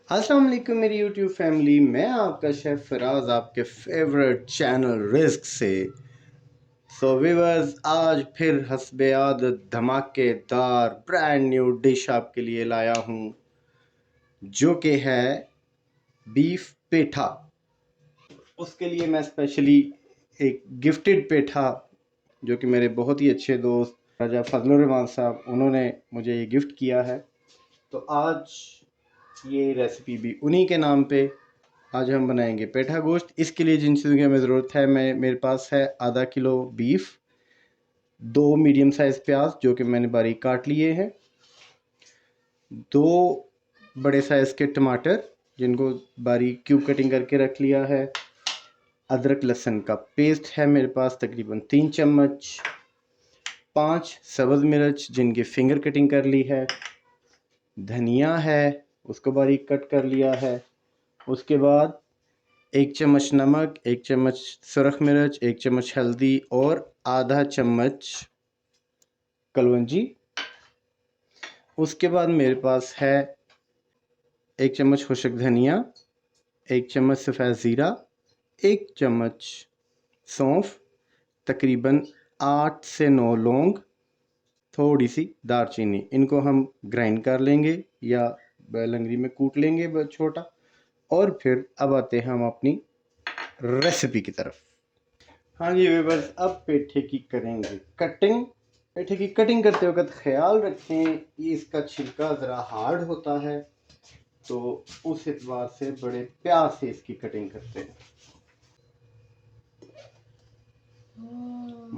अस्सलाम वालेकुम मेरी यूट्यूब फैमिली। मैं आपका शेफ़ फराज आपके फेवरेट चैनल रिस्क से। व्यूअर्स, आज फिर हस्बे आदत धमाकेदार ब्रांड न्यू डिश आपके लिए लाया हूँ, जो कि है बीफ पेठा। उसके लिए मैं स्पेशली एक गिफ्टेड पेठा, जो कि मेरे बहुत ही अच्छे दोस्त राजा फजलुर रहमान साहब, उन्होंने मुझे ये गिफ्ट किया है। तो आज ये रेसिपी भी उन्हीं के नाम पे। आज हम बनाएंगे पेठा गोश्त। इसके लिए जिन चीज़ों की हमें ज़रूरत है, मेरे पास है आधा किलो बीफ, 2 मीडियम साइज़ प्याज जो कि मैंने बारीक काट लिए हैं, 2 बड़े साइज़ के टमाटर जिनको बारीक क्यूब कटिंग करके रख लिया है, अदरक लहसुन का पेस्ट है मेरे पास तकरीबन 3 चम्मच, 5 सब्ज़ मिर्च जिनकी फिंगर कटिंग कर ली है, धनिया है उसको बारीक कट कर लिया है। उसके बाद 1 चम्मच नमक, 1 चम्मच सुरख मिर्च, 1 चम्मच हल्दी और आधा चम्मच कलवंजी। उसके बाद मेरे पास है 1 चम्मच खुश्क धनिया, 1 चम्मच सफ़ेद ज़ीरा, 1 चम्मच सौंफ, तकरीबन 8 से 9 लौंग, थोड़ी सी दालचीनी। इनको हम ग्राइंड कर लेंगे या लंगड़ी में कूट लेंगे छोटा। और फिर अब आते हैं हम अपनी रेसिपी की तरफ। हाँ जी व्यूअर्स, अब पेठे की करेंगे कटिंग। पेठे की कटिंग करते वक्त ख्याल रखें ये इसका छिलका ज़रा हार्ड होता है, तो उस एतबार से बड़े प्यार से इसकी कटिंग करते हैं।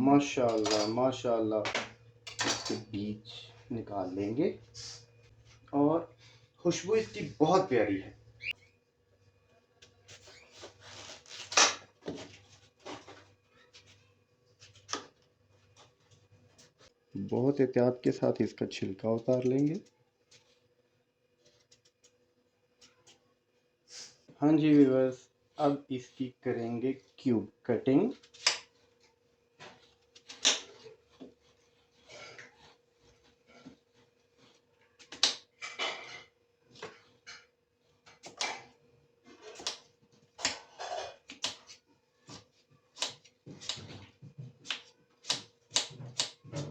माशाल्लाह माशाल्लाह, इसके बीज निकाल लेंगे और खुशबू इसकी बहुत प्यारी है। बहुत एहतियात के साथ इसका छिलका उतार लेंगे। हाँ जी व्यूअर्स, अब इसकी करेंगे क्यूब कटिंग।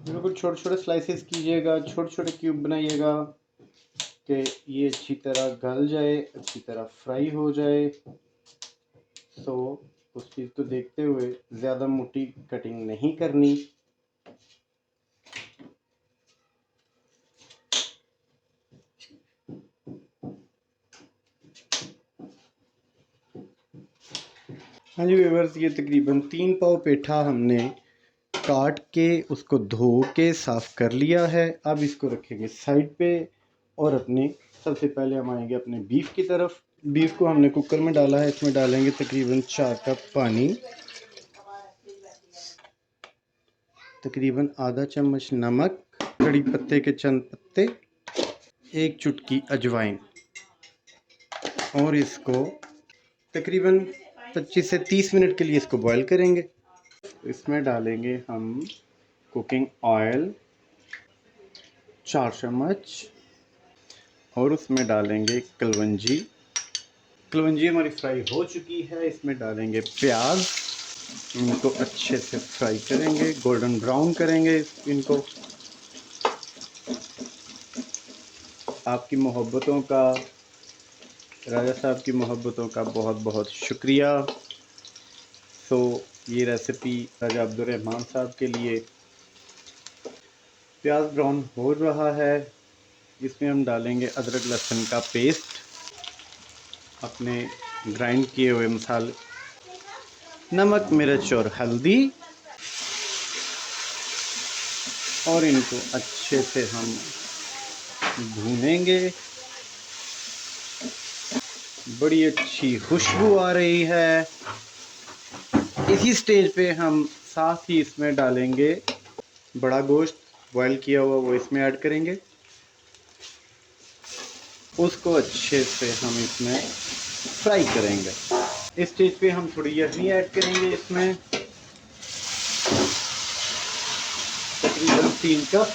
बिल्कुल छोटे छोटे स्लाइसेस कीजिएगा, छोटे छोटे क्यूब बनाइएगा कि ये अच्छी तरह गल जाए, अच्छी तरह फ्राई हो जाए। उस चीज़ को देखते हुए ज़्यादा मोटी कटिंग नहीं करनी। हाँ जी व्यूअर्स, ये तकरीबन 3 पाव पेठा हमने काट के उसको धो के साफ़ कर लिया है। अब इसको रखेंगे साइड पे और अपने सबसे पहले हम आएंगे अपने बीफ की तरफ। बीफ को हमने कुकर में डाला है, इसमें डालेंगे तकरीबन 4 कप पानी, तकरीबन आधा चम्मच नमक, कड़ी पत्ते के चंद पत्ते, 1 चुटकी अजवाइन, और इसको तकरीबन 25 से 30 मिनट के लिए इसको बॉईल करेंगे। इसमें डालेंगे हम कुकिंग ऑयल 4 चम्मच और उसमें डालेंगे कलवंजी। कलवंजी हमारी फ्राई हो चुकी है। इसमें डालेंगे प्याज, इनको अच्छे से फ्राई करेंगे, गोल्डन ब्राउन करेंगे इनको। आपकी मोहब्बतों का, राजा साहब की मोहब्बतों का बहुत बहुत शुक्रिया। ये रेसिपी राजा अब्दुल रहमान साहब के लिए। प्याज ब्राउन हो रहा है, इसमें हम डालेंगे अदरक लहसुन का पेस्ट, अपने ग्राइंड किए हुए मसाले, नमक मिर्च और हल्दी, और इनको अच्छे से हम भूनेंगे। बड़ी अच्छी खुशबू आ रही है। इसी स्टेज पे हम साथ ही इसमें डालेंगे बड़ा गोश्त बॉईल किया हुआ, वो इसमें ऐड करेंगे। उसको अच्छे से हम इसमें फ्राई करेंगे। इस स्टेज पे हम थोड़ी यखनी ऐड करेंगे, इसमें तकरीबन 3 कप।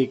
1